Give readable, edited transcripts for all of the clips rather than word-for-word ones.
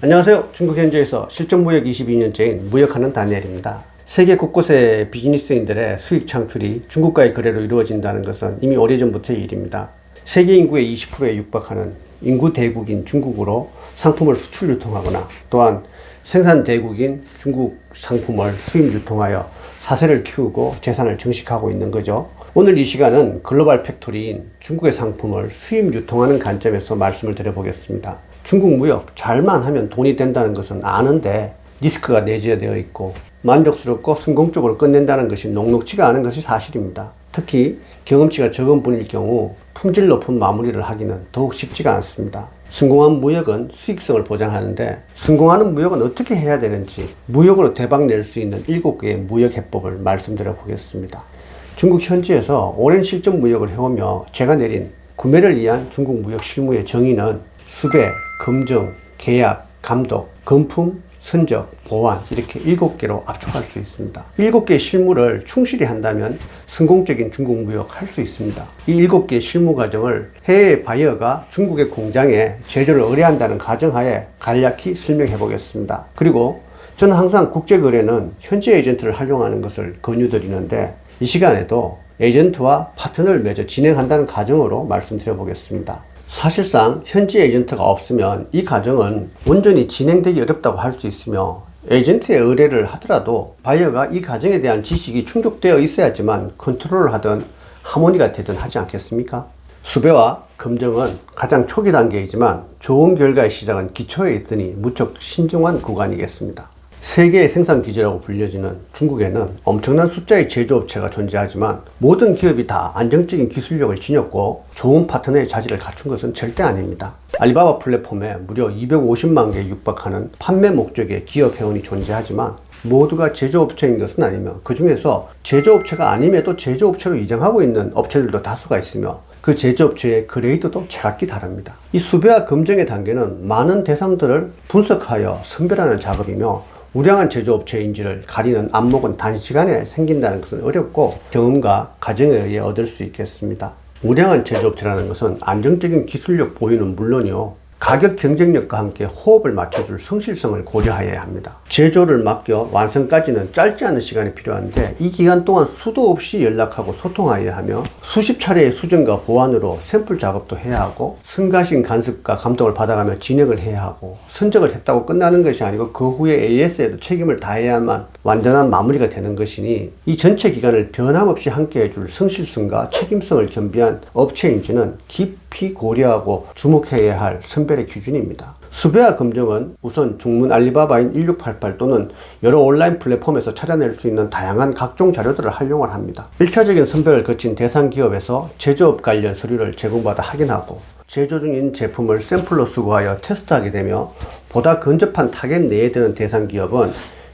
안녕하세요. 중국 현지에서 실전무역 22년째인 무역하는 다니엘입니다. 세계 곳곳의 비즈니스인들의 수익 창출이 중국과의 거래로 이루어진다는 것은 이미 오래전부터의 일입니다. 세계 인구의 20%에 육박하는 인구 대국인 중국으로 상품을 수출 유통하거나 또한 생산 대국인 중국 상품을 수입 유통하여 사세를 키우고 재산을 증식하고 있는 거죠. 오늘 이 시간은 글로벌 팩토리인 중국의 상품을 수입 유통하는 관점에서 말씀을 드려보겠습니다. 중국 무역 잘만 하면 돈이 된다는 것은 아는데 리스크가 내재되어 있고 만족스럽고 성공적으로 끝낸다는 것이 녹록지가 않은 것이 사실입니다. 특히 경험치가 적은 분일 경우 품질 높은 마무리를 하기는 더욱 쉽지가 않습니다. 성공한 무역은 수익성을 보장하는데 성공하는 무역은 어떻게 해야 되는지 무역으로 대박 낼 수 있는 7개의 무역 해법을 말씀드려 보겠습니다. 중국 현지에서 오랜 실전 무역을 해오며 제가 내린 구매를 위한 중국 무역 실무의 정의는 수배, 검증, 계약, 감독, 건품, 선적, 보완 이렇게 7개로 압축할 수 있습니다. 7개의 실무를 충실히 한다면 성공적인 중국 무역 할 수 있습니다. 이 7개의 실무 과정을 해외 바이어가 중국의 공장에 제조를 의뢰한다는 가정하에 간략히 설명해 보겠습니다. 그리고 저는 항상 국제거래는 현지 에이전트를 활용하는 것을 권유드리는데 이 시간에도 에이전트와 파트너를 맺어 진행한다는 가정으로 말씀드려 보겠습니다. 사실상 현지 에이전트가 없으면 이 과정은 온전히 진행되기 어렵다고 할 수 있으며 에이전트의 의뢰를 하더라도 바이어가 이 과정에 대한 지식이 충족되어 있어야지만 컨트롤을 하든 하모니가 되든 하지 않겠습니까? 수배와 검증은 가장 초기 단계이지만 좋은 결과의 시작은 기초에 있으니 무척 신중한 구간이겠습니다. 세계의 생산 기지라고 불려지는 중국에는 엄청난 숫자의 제조업체가 존재하지만 모든 기업이 다 안정적인 기술력을 지녔고 좋은 파트너의 자질을 갖춘 것은 절대 아닙니다. 알리바바 플랫폼에 무려 250만 개에 육박하는 판매 목적의 기업 회원이 존재하지만 모두가 제조업체인 것은 아니며 그 중에서 제조업체가 아님에도 제조업체로 이장하고 있는 업체들도 다수가 있으며 그 제조업체의 그레이드도 제각기 다릅니다. 이 수배와 검증의 단계는 많은 대상들을 분석하여 선별하는 작업이며 우량한 제조업체인지를 가리는 안목은 단시간에 생긴다는 것은 어렵고 경험과 과정에 의해 얻을 수 있겠습니다. 우량한 제조업체라는 것은 안정적인 기술력 보유는 물론이요 가격 경쟁력과 함께 호흡을 맞춰줄 성실성을 고려해야 합니다. 제조를 맡겨 완성까지는 짧지 않은 시간이 필요한데 이 기간 동안 수도 없이 연락하고 소통하여야 하며 수십 차례의 수정과 보완으로 샘플 작업도 해야 하고 성가신 간섭과 감독을 받아가며 진행을 해야 하고 선적을 했다고 끝나는 것이 아니고 그 후에 AS에도 책임을 다해야만 완전한 마무리가 되는 것이니 이 전체 기간을 변함없이 함께 해줄 성실성과 책임성을 겸비한 업체인지는 깊이 고려하고 주목해야 할 선별의 기준입니다. 수배와 검증은 우선 중문 알리바바인 1688 또는 여러 온라인 플랫폼에서 찾아낼 수 있는 다양한 각종 자료들을 활용을 합니다. 1차적인 선별을 거친 대상 기업에서 제조업 관련 서류를 제공받아 확인하고 제조 중인 제품을 샘플로 수거하여 테스트하게 되며 보다 근접한 타겟 내에 드는 대상 기업은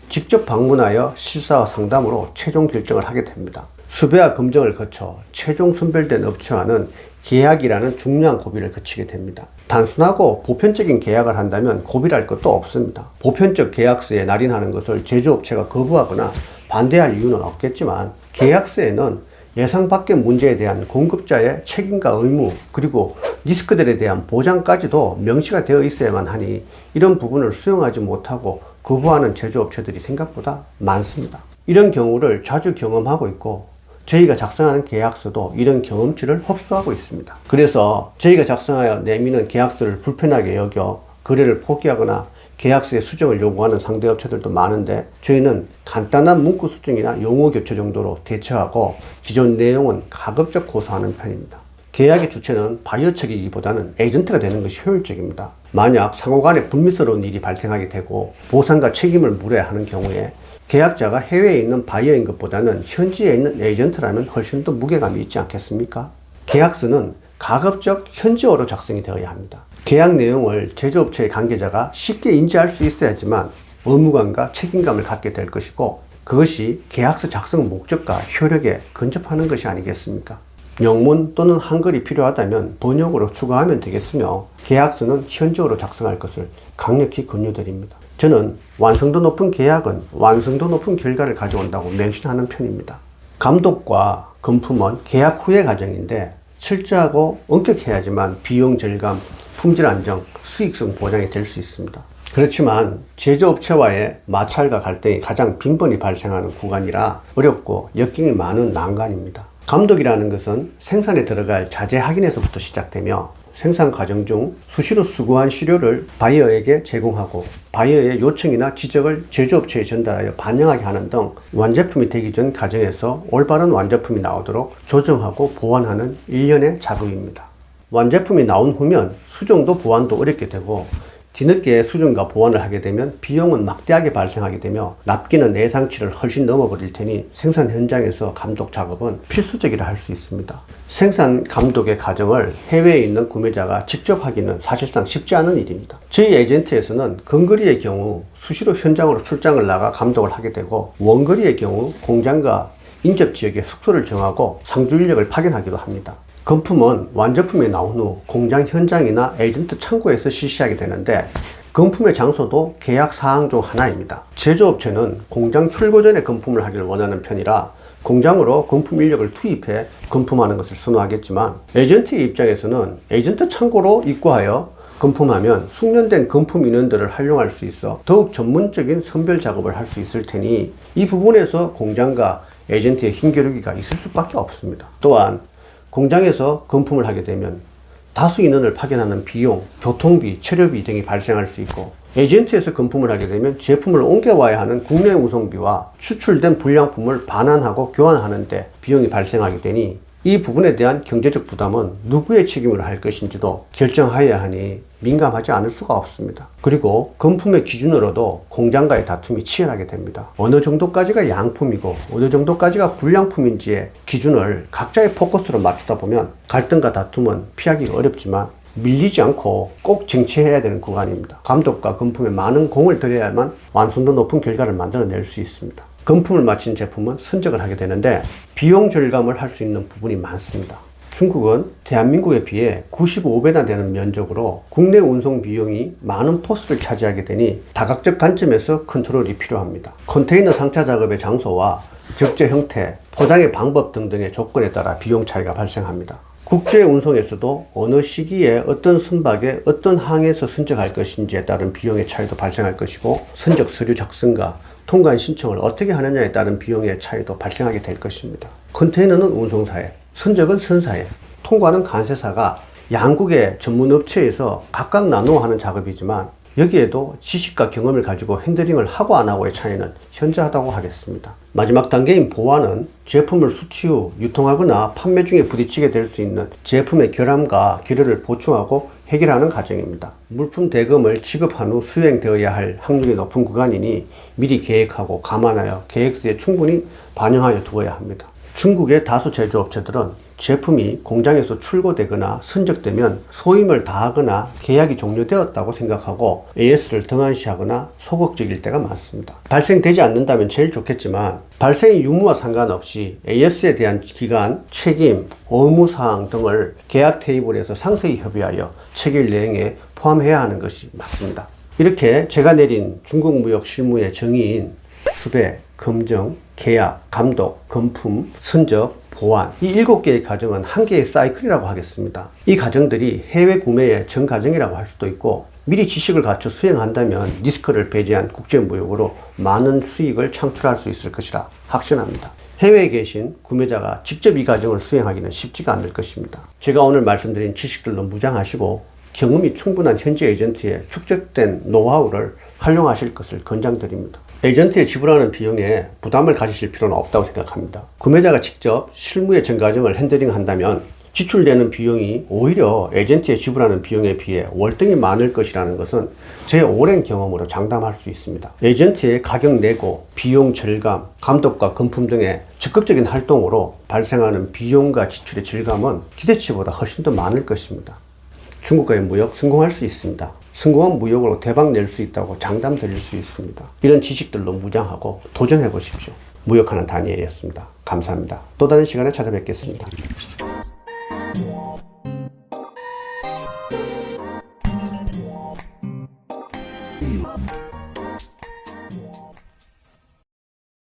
직접 방문하여 실사와 상담으로 최종 결정을 하게 됩니다. 수배와 검증을 거쳐 최종 선별된 업체와는 계약이라는 중요한 고비를 거치게 됩니다. 단순하고 보편적인 계약을 한다면 고비랄 것도 없습니다. 보편적 계약서에 날인하는 것을 제조업체가 거부하거나 반대할 이유는 없겠지만 계약서에는 예상 밖의 문제에 대한 공급자의 책임과 의무 그리고 리스크들에 대한 보장까지도 명시가 되어 있어야만 하니 이런 부분을 수용하지 못하고 거부하는 제조업체들이 생각보다 많습니다. 이런 경우를 자주 경험하고 있고 저희가 작성하는 계약서도 이런 경험치를 흡수하고 있습니다. 그래서 저희가 작성하여 내미는 계약서를 불편하게 여겨 거래를 포기하거나 계약서의 수정을 요구하는 상대 업체들도 많은데 저희는 간단한 문구 수정이나 용어 교체 정도로 대처하고 기존 내용은 가급적 고수하는 편입니다. 계약의 주체는 바이어 측이기보다는 에이전트가 되는 것이 효율적입니다. 만약 상호간에 불미스러운 일이 발생하게 되고 보상과 책임을 물어야 하는 경우에 계약자가 해외에 있는 바이어인 것보다는 현지에 있는 에이전트라면 훨씬 더 무게감이 있지 않겠습니까? 계약서는 가급적 현지어로 작성이 되어야 합니다. 계약 내용을 제조업체의 관계자가 쉽게 인지할 수 있어야지만 의무감과 책임감을 갖게 될 것이고 그것이 계약서 작성 목적과 효력에 근접하는 것이 아니겠습니까? 영문 또는 한글이 필요하다면 번역으로 추가하면 되겠으며 계약서는 현지어로 작성할 것을 강력히 권유드립니다. 저는 완성도 높은 계약은 완성도 높은 결과를 가져온다고 맹신하는 편입니다. 감독과 건품은 계약 후의 과정인데 철저하고 엄격해야지만 비용 절감, 품질 안정, 수익성 보장이 될 수 있습니다. 그렇지만 제조업체와의 마찰과 갈등이 가장 빈번히 발생하는 구간이라 어렵고 역경이 많은 난관입니다. 감독이라는 것은 생산에 들어갈 자재 확인에서부터 시작되며 생산 과정 중 수시로 수거한 시료를 바이어에게 제공하고 바이어의 요청이나 지적을 제조업체에 전달하여 반영하게 하는 등 완제품이 되기 전 과정에서 올바른 완제품이 나오도록 조정하고 보완하는 일련의 작업입니다. 완제품이 나온 후면 수정도 보완도 어렵게 되고 뒤늦게 수정과 보완을 하게 되면 비용은 막대하게 발생하게 되며 납기는 예상치를 훨씬 넘어버릴 테니 생산 현장에서 감독 작업은 필수적이라 할 수 있습니다. 생산 감독의 과정을 해외에 있는 구매자가 직접 하기는 사실상 쉽지 않은 일입니다. 저희 에이전트에서는 근거리의 경우 수시로 현장으로 출장을 나가 감독을 하게 되고 원거리의 경우 공장과 인접 지역에 숙소를 정하고 상주 인력을 파견하기도 합니다. 건품은 완제품이 나온 후 공장 현장이나 에이전트 창고에서 실시하게 되는데 건품의 장소도 계약 사항 중 하나입니다. 제조업체는 공장 출고 전에 건품을 하기를 원하는 편이라 공장으로 건품 인력을 투입해 건품하는 것을 선호하겠지만 에이전트의 입장에서는 에이전트 창고로 입고하여 건품하면 숙련된 건품 인원들을 활용할 수 있어 더욱 전문적인 선별 작업을 할 수 있을 테니 이 부분에서 공장과 에이전트의 힘겨루기가 있을 수밖에 없습니다. 또한 공장에서 건품을 하게 되면 다수 인원을 파견하는 비용, 교통비, 체류비 등이 발생할 수 있고 에이전트에서 건품을 하게 되면 제품을 옮겨와야 하는 국내 운송비와 추출된 불량품을 반환하고 교환하는 데 비용이 발생하게 되니 이 부분에 대한 경제적 부담은 누구의 책임으로 할 것인지도 결정하여야 하니 민감하지 않을 수가 없습니다. 그리고 건품의 기준으로도 공장과의 다툼이 치열하게 됩니다. 어느 정도까지가 양품이고 어느 정도까지가 불량품인지의 기준을 각자의 포커스로 맞추다 보면 갈등과 다툼은 피하기가 어렵지만 밀리지 않고 꼭 쟁취해야 되는 구간입니다. 감독과 건품에 많은 공을 들여야만 완성도 높은 결과를 만들어낼 수 있습니다. 건품을 마친 제품은 선적을 하게 되는데 비용 절감을 할 수 있는 부분이 많습니다. 중국은 대한민국에 비해 95배나 되는 면적으로 국내 운송 비용이 많은 포스를 차지하게 되니 다각적 관점에서 컨트롤이 필요합니다. 컨테이너 상차 작업의 장소와 적재 형태, 포장의 방법 등등의 조건에 따라 비용 차이가 발생합니다. 국제 운송에서도 어느 시기에 어떤 선박에 어떤 항에서 선적할 것인지에 따른 비용의 차이도 발생할 것이고 선적 서류 작성과 통관 신청을 어떻게 하느냐에 따른 비용의 차이도 발생하게 될 것입니다. 컨테이너는 운송사에, 선적은 선사에, 통관은 관세사가 양국의 전문 업체에서 각각 나누어 하는 작업이지만 여기에도 지식과 경험을 가지고 핸들링을 하고 안 하고의 차이는 현저하다고 하겠습니다. 마지막 단계인 보완은 제품을 수취 후 유통하거나 판매 중에 부딪히게 될 수 있는 제품의 결함과 결여를 보충하고 해결하는 과정입니다. 물품 대금을 지급한 후 수행되어야 할 확률이 높은 구간이니 미리 계획하고 감안하여 계획서에 충분히 반영하여 두어야 합니다. 중국의 다수 제조업체들은 제품이 공장에서 출고되거나 선적되면 소임을 다하거나 계약이 종료되었다고 생각하고 AS를 등한시하거나 소극적일 때가 많습니다. 발생되지 않는다면 제일 좋겠지만 발생의 유무와 상관없이 AS에 대한 기간, 책임, 의무사항 등을 계약 테이블에서 상세히 협의하여 체결 내용에 포함해야 하는 것이 맞습니다. 이렇게 제가 내린 중국 무역 실무의 정의인 수배, 검정, 계약, 감독, 건품, 선적, 보완 이 7개의 과정은 한 개의 사이클이라고 하겠습니다. 이 과정들이 해외 구매의 전 과정이라고 할 수도 있고 미리 지식을 갖춰 수행한다면 리스크를 배제한 국제무역으로 많은 수익을 창출할 수 있을 것이라 확신합니다. 해외에 계신 구매자가 직접 이 과정을 수행하기는 쉽지가 않을 것입니다. 제가 오늘 말씀드린 지식들로 무장하시고 경험이 충분한 현지 에이전트의 축적된 노하우를 활용하실 것을 권장드립니다. 에이전트에 지불하는 비용에 부담을 가지실 필요는 없다고 생각합니다. 구매자가 직접 실무의 전 과정을 핸들링 한다면 지출되는 비용이 오히려 에이전트에 지불하는 비용에 비해 월등히 많을 것이라는 것은 제 오랜 경험으로 장담할 수 있습니다. 에이전트의 가격 내고, 비용 절감, 감독과 건품 등의 적극적인 활동으로 발생하는 비용과 지출의 절감은 기대치보다 훨씬 더 많을 것입니다. 중국과의 무역 성공할 수 있습니다. 성공한 무역으로 대박 낼 수 있다고 장담 드릴 수 있습니다. 이런 지식들로 무장하고 도전해 보십시오. 무역하는 다니엘이었습니다. 감사합니다. 또 다른 시간에 찾아뵙겠습니다.